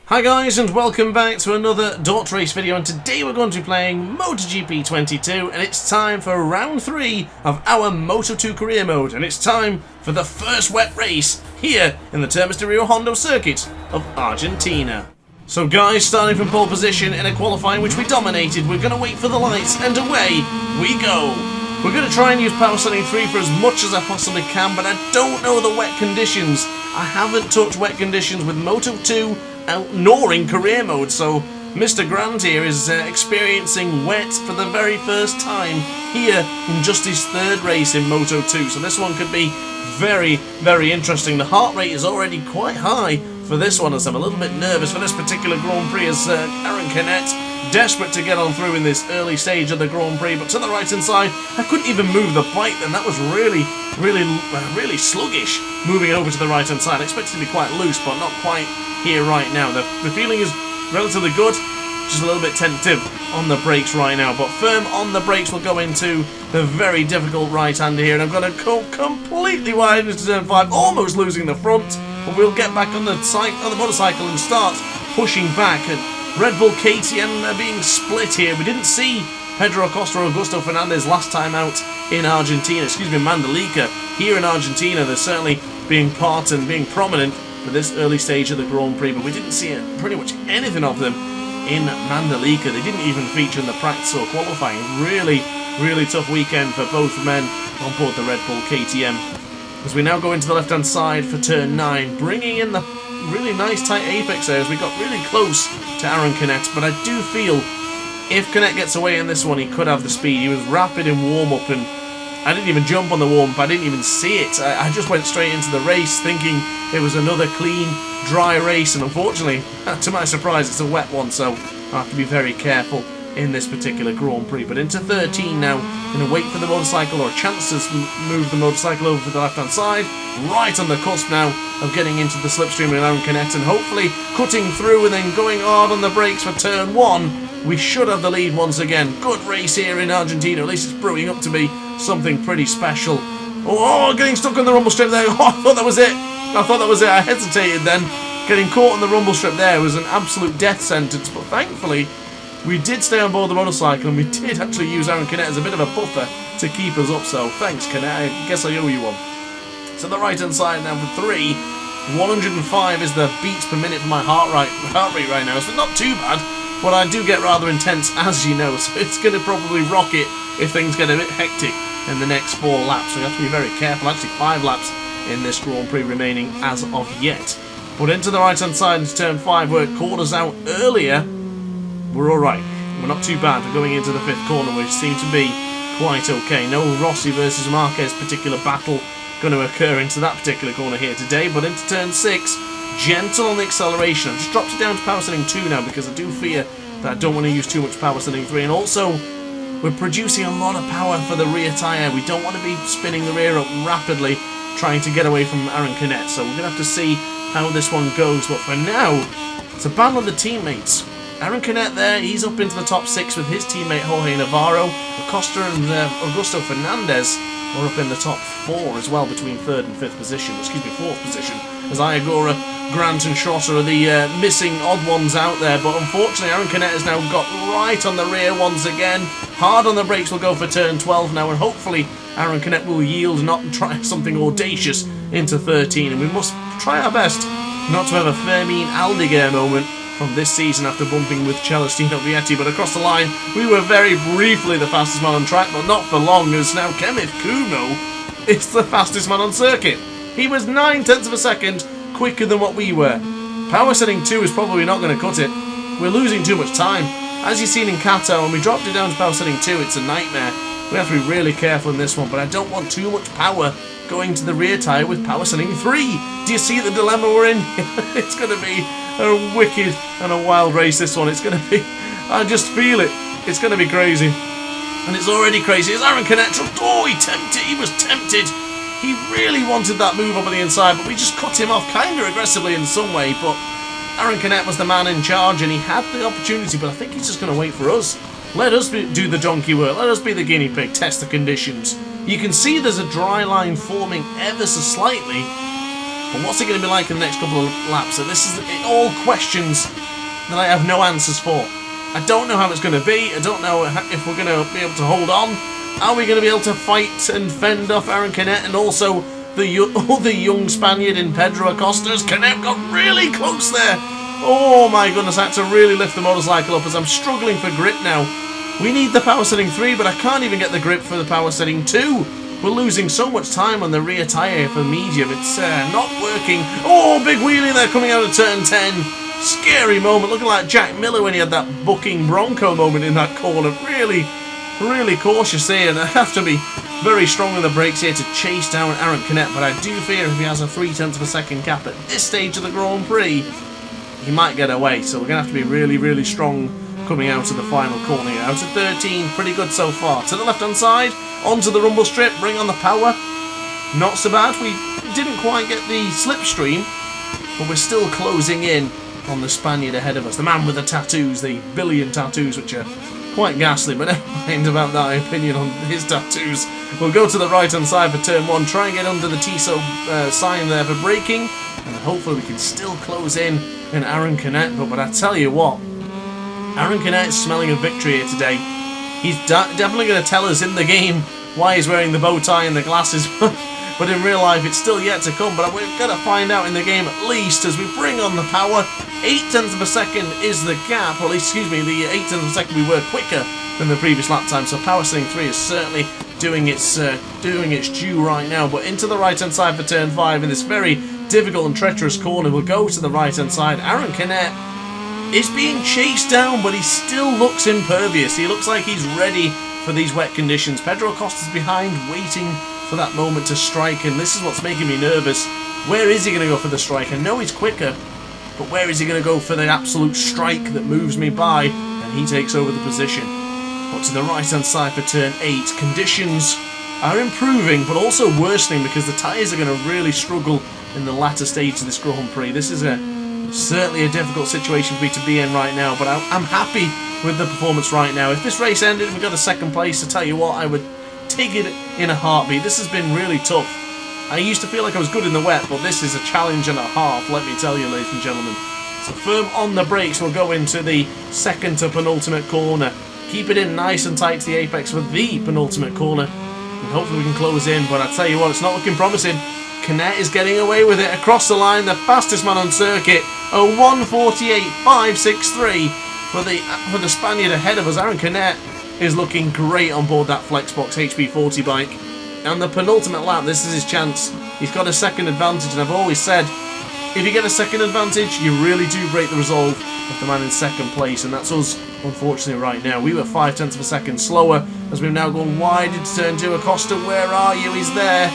Hi guys, and welcome back to another DrAce video, and today we're going to be playing MotoGP 22, and it's time for round 3 of our Moto 2 career mode, and it's time for the first wet race here in the Termas de Rio Hondo circuit of Argentina. So guys, starting from pole position in a qualifying which we dominated, we're going to wait for the lights, and away we go. We're going to try and use power setting 3 for as much as I possibly can, but I don't know the wet conditions. I haven't touched wet conditions with Moto 2 nor in career mode, so Mr. Grant here is experiencing wet for the very first time here in just his third race in Moto 2, so this one could be very, very interesting. The heart rate is already quite high for this one, as I'm a little bit nervous for this particular Grand Prix, as Aaron Canet desperate to get on through in this early stage of the Grand Prix, but to the right hand side I couldn't even move the bike then. That was really sluggish moving over to the right hand side. I expected it to be quite loose, but not quite here right now. The feeling is relatively good, just a little bit tentative on the brakes right now, but firm on the brakes. We'll go into the very difficult right hander here, and I'm going to go completely wide into turn 5, almost losing the front, but we'll get back on the motorcycle and start pushing back. And Red Bull KTM are being split here. We didn't see Pedro Acosta or Augusto Fernandez last time out in Argentina, Mandalika. Here in Argentina, they're certainly being part and being prominent for this early stage of the Grand Prix, but we didn't see pretty much anything of them in Mandalika. They didn't even feature in the practice or qualifying. Really tough weekend for both men on board the Red Bull KTM. As we now go into the left-hand side for turn 9, bringing in the really nice tight apex there, as we got really close to Aaron Canet, but I do feel if Canet gets away in this one, he could have the speed. He was rapid in warm-up, and I didn't even jump on the warm-up. I didn't even see it. I just went straight into the race thinking it was another clean, dry race, and unfortunately, to my surprise, it's a wet one, so I have to be very careful in this particular Grand Prix. But into 13 now, going to wait for the motorcycle, or a chance to move the motorcycle over to the left-hand side, right on the cusp now of getting into the slipstream with Aaron Canet, and hopefully cutting through and then going hard on the brakes for turn 1. We should have the lead once again. Good race here in Argentina, at least it's brewing up to be something pretty special. Oh, getting stuck on the rumble strip there. Oh, I thought that was it. I hesitated then. Getting caught on the rumble strip there was an absolute death sentence, but thankfully we did stay on board the motorcycle, and we did actually use Aaron Canet as a bit of a buffer to keep us up, so thanks Canet, I guess I owe you one. So the right hand side now for 3. 105 is the beats per minute for my heart rate right now, so not too bad, but I do get rather intense, as you know, so it's going to probably rocket if things get a bit hectic in the next 4 laps, so you have to be very careful. Actually 5 laps in this Grand Prix remaining as of yet. But into the right hand side into turn 5, where it called us out earlier, we're alright. We're not too bad. We're going into the 5th corner, which seems to be quite okay. No Rossi versus Marquez particular battle going to occur into that particular corner here today, but into turn 6, gentle on the acceleration. I've just dropped it down to power setting 2 now, because I do fear that I don't want to use too much power setting 3, and also we're producing a lot of power for the rear tyre. We don't want to be spinning the rear up rapidly trying to get away from Aaron Canet, so we're going to have to see how this one goes. But for now, it's a battle of the teammates. Aaron Canet there, he's up into the top 6 with his teammate Jorge Navarro. Acosta and Augusto Fernandez are up in the top 4 as well, between 3rd and 5th position, 4th position, as Iagora, Grant and Schrotter are the missing odd ones out there. But unfortunately Aaron Canet has now got right on the rear once again. Hard on the brakes will go for turn 12 now, and hopefully Aaron Canet will yield and not try something audacious into 13, and we must try our best not to have a Fermin Aldeguer moment from this season after bumping with Celestino Vietti. But across the line, we were very briefly the fastest man on track, but not for long, as now Kenneth Kuno is the fastest man on circuit. He was 9/10 of a second quicker than what we were. Power setting 2 is probably not going to cut it. We're losing too much time. As you've seen in Qatar, when we dropped it down to power setting 2, it's a nightmare. We have to be really careful in this one, but I don't want too much power going to the rear tyre with power setting 3. Do you see the dilemma we're in? It's going to be a wicked and a wild race, this one. It's going to be, I just feel it. It's going to be crazy. And it's already crazy. As Aaron Canet, oh, he was tempted. He really wanted that move up on the inside, but we just cut him off kind of aggressively in some way. But Aaron Canet was the man in charge, and he had the opportunity, but I think he's just going to wait for us. Let us do the donkey work. Let us be the guinea pig, test the conditions. You can see there's a dry line forming ever so slightly But what's it going to be like in the next couple of laps? So this is all questions that I have no answers for. I don't know how it's going to be. I don't know if we're going to be able to hold on. Are we going to be able to fight and fend off Aaron Canet and also the young Spaniard in Pedro Acosta? Canet got really close there. Oh my goodness, I had to really lift the motorcycle up as I'm struggling for grip now. We need the power setting 3, but I can't even get the grip for the power setting 2. We're losing so much time on the rear tyre for medium. It's not working. Oh, big wheelie there coming out of turn 10. Scary moment, looking like Jack Miller when he had that bucking Bronco moment in that corner. Really, really cautious here, and I have to be very strong on the brakes here to chase down Aaron Canet, but I do fear if he has a 0.3 of a second gap at this stage of the Grand Prix, he might get away. So we're going to have to be really, really strong coming out of the final corner here. Out of 13, pretty good so far. To the left-hand side, onto the rumble strip, bring on the power. Not so bad. We didn't quite get the slipstream, but we're still closing in on the Spaniard ahead of us. The man with the tattoos, the billion tattoos, which are quite ghastly, but never mind about that opinion on his tattoos. We'll go to the right-hand side for turn 1, try and get under the TISO sign there for braking, and hopefully we can still close in Aaron Canet. But I tell you what, Aaron Canet is smelling a victory here today. He's definitely going to tell us in the game why he's wearing the bow tie and the glasses, but in real life it's still yet to come. But we've got to find out in the game at least as we bring on the power. 0.8 of a second is the gap, or excuse me, the 0.8 of a second we were quicker than the previous lap time. So power setting 3 is certainly doing its due right now. But into the right hand side for turn 5 in this very difficult and treacherous corner. We'll go to the right hand side. Aaron Canet is being chased down, but he still looks impervious. He looks like he's ready for these wet conditions. Pedro Acosta's behind, waiting for that moment to strike, and this is what's making me nervous. Where is he going to go for the strike? I know he's quicker, but where is he going to go for the absolute strike that moves me by, and he takes over the position. But to the right hand side for turn 8, conditions are improving, but also worsening because the tyres are going to really struggle in the latter stage of this Grand Prix. This is certainly a difficult situation for me to be in right now, but I'm happy with the performance right now. If this race ended and we got a second place, I tell you what, I would take it in a heartbeat. This has been really tough. I used to feel like I was good in the wet, but this is a challenge and a half, let me tell you, ladies and gentlemen. So firm on the brakes, we'll go into the second to penultimate corner. Keep it in nice and tight to the apex for the penultimate corner, and hopefully we can close in. But I tell you what, it's not looking promising. Canet is getting away with it across the line, the fastest man on circuit. A 1:48.563 for the Spaniard ahead of us. Aaron Canet is looking great on board that Flexbox HP40 bike. And the penultimate lap, this is his chance. He's got a second advantage, and I've always said, if you get a second advantage, you really do break the resolve of the man in second place, and that's us, unfortunately, right now. We were 0.5 of a second slower as we've now gone wide into turn 2. Acosta, where are you? He's there.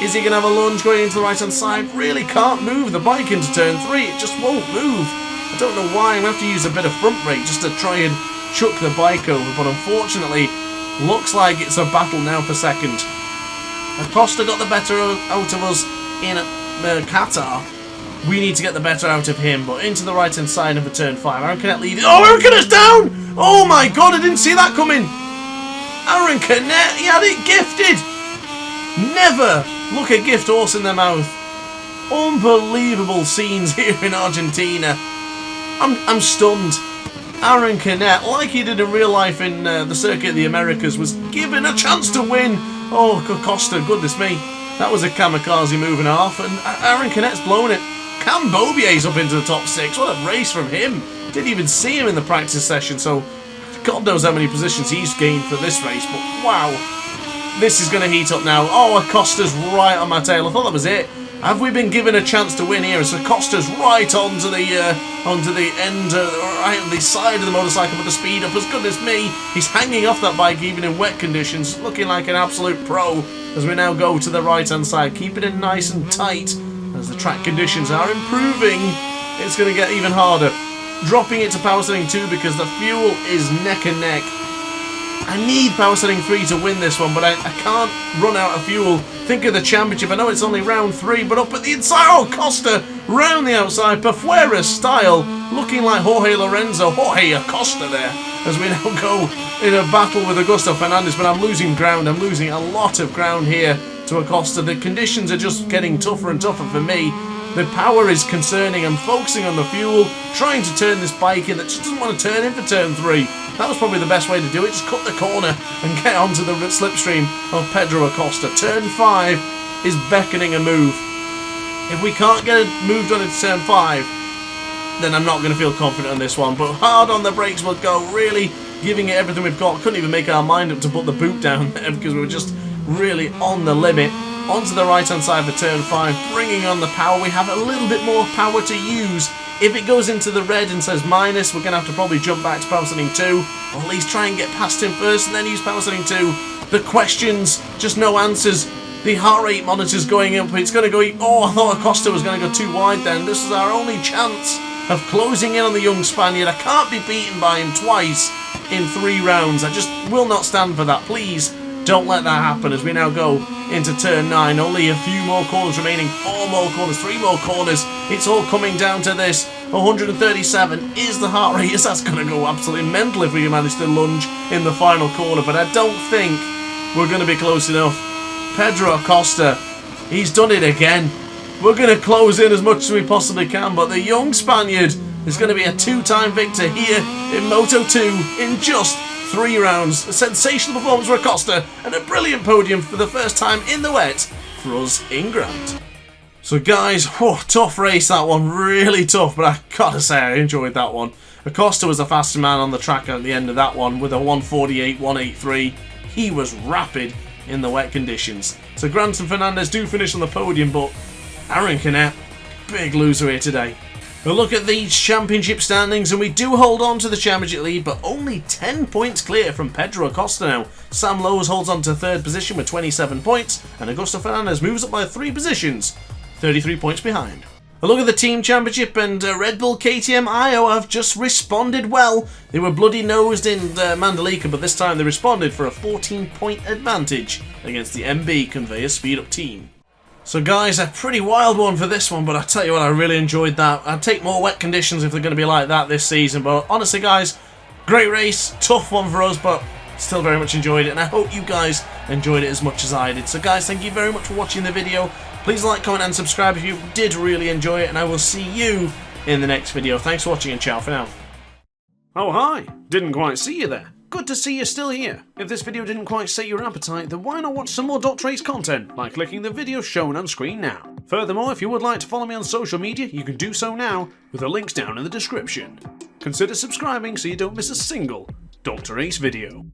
Is he going to have a lunge going into the right-hand side? Really can't move the bike into turn 3. It just won't move. I don't know why. I'm going to have to use a bit of front brake just to try and chuck the bike over. But unfortunately, looks like it's a battle now for second. Acosta got the better out of us in Qatar. We need to get the better out of him. But into the right-hand side of the turn 5. Aaron Canet leading. Oh, Aaron Canet's down! Oh my God, I didn't see that coming. Aaron Canet, he had it gifted. Never look a gift horse in the mouth. Unbelievable scenes here in Argentina. I'm stunned. Aaron Canet, like he did in real life in the Circuit of the Americas, was given a chance to win. Oh, Acosta, goodness me. That was a kamikaze move and a half, and Aaron Canet's blown it. Cam Bobier's up into the top 6. What a race from him. Didn't even see him in the practice session, so God knows how many positions he's gained for this race, but wow. This is going to heat up now. Oh, Acosta's right on my tail. I thought that was it. Have we been given a chance to win here? As Acosta's right onto the end, right on the side of the motorcycle with the speed up. As goodness me, he's hanging off that bike even in wet conditions, looking like an absolute pro. As we now go to the right-hand side, keeping it nice and tight. As the track conditions are improving, it's going to get even harder. Dropping it to power setting 2 because the fuel is neck and neck. I need power setting 3 to win this one, but I can't run out of fuel. Think of the championship. I know it's only round 3, but up at the inside. Oh, Costa round the outside. Perfuera style. Looking like Jorge Lorenzo. Jorge Acosta there. As we now go in a battle with Augusto Fernandez. But I'm losing ground. I'm losing a lot of ground here to Acosta. The conditions are just getting tougher and tougher for me. The power is concerning. I'm focusing on the fuel, trying to turn this bike in that just doesn't want to turn in for turn 3. That was probably the best way to do it. Just cut the corner and get onto the slipstream of Pedro Acosta. Turn 5 is beckoning a move. If we can't get it moved on into turn 5, then I'm not going to feel confident on this one. But hard on the brakes we'll go, really giving it everything we've got. Couldn't even make our mind up to put the boot down there because we were just really on the limit. Onto the right hand side for turn 5, bringing on the power. We have a little bit more power to use. If it goes into the red and says minus, we're going to have to probably jump back to power setting 2, or at least try and get past him first and then use power setting 2. The questions, just no answers. The heart rate monitor's going up. It's going to go... Oh, I thought Acosta was going to go too wide then. This is our only chance of closing in on the young Spaniard. I can't be beaten by him twice in 3 rounds. I just will not stand for that. Please don't let that happen as we now go into turn 9. Only a few more corners remaining. 4 more corners, 3 more corners. It's all coming down to this. 137 is the heart rate. Yes, that's going to go absolutely mental if we manage to lunge in the final corner. But I don't think we're going to be close enough. Pedro Acosta, he's done it again. We're going to close in as much as we possibly can. But the young Spaniard is going to be a 2-time victor here in Moto 2 in just 3 rounds. A sensational performance for Acosta and a brilliant podium for the first time in the wet for us in Grant. So guys, tough race that one, really tough, but I gotta say I enjoyed that one. Acosta was the fastest man on the track at the end of that one with a 1:48, 1:83. He was rapid in the wet conditions. So Grant and Fernandez do finish on the podium, but Aaron Canet, big loser here today. A look at these championship standings, and we do hold on to the championship lead, but only 10 points clear from Pedro Acosta now. Sam Lowes holds on to 3rd position with 27 points, and Augusto Fernandez moves up by 3 positions, 33 points behind. A look at the team championship, and Red Bull KTM Io have just responded well. They were bloody nosed in Mandalika, but this time they responded for a 14-point advantage against the MB Conveyor Speed Up team. So guys, a pretty wild one for this one, but I tell you what, I really enjoyed that. I'd take more wet conditions if they're going to be like that this season, but honestly guys, great race, tough one for us, but still very much enjoyed it, and I hope you guys enjoyed it as much as I did. So guys, thank you very much for watching the video. Please like, comment and subscribe if you did really enjoy it, and I will see you in the next video. Thanks for watching and ciao for now. Oh hi, didn't quite see you there. Good to see you're still here. If this video didn't quite sate your appetite, then why not watch some more DrAce content by clicking the video shown on screen now. Furthermore, if you would like to follow me on social media, you can do so now with the links down in the description. Consider subscribing so you don't miss a single DrAce video.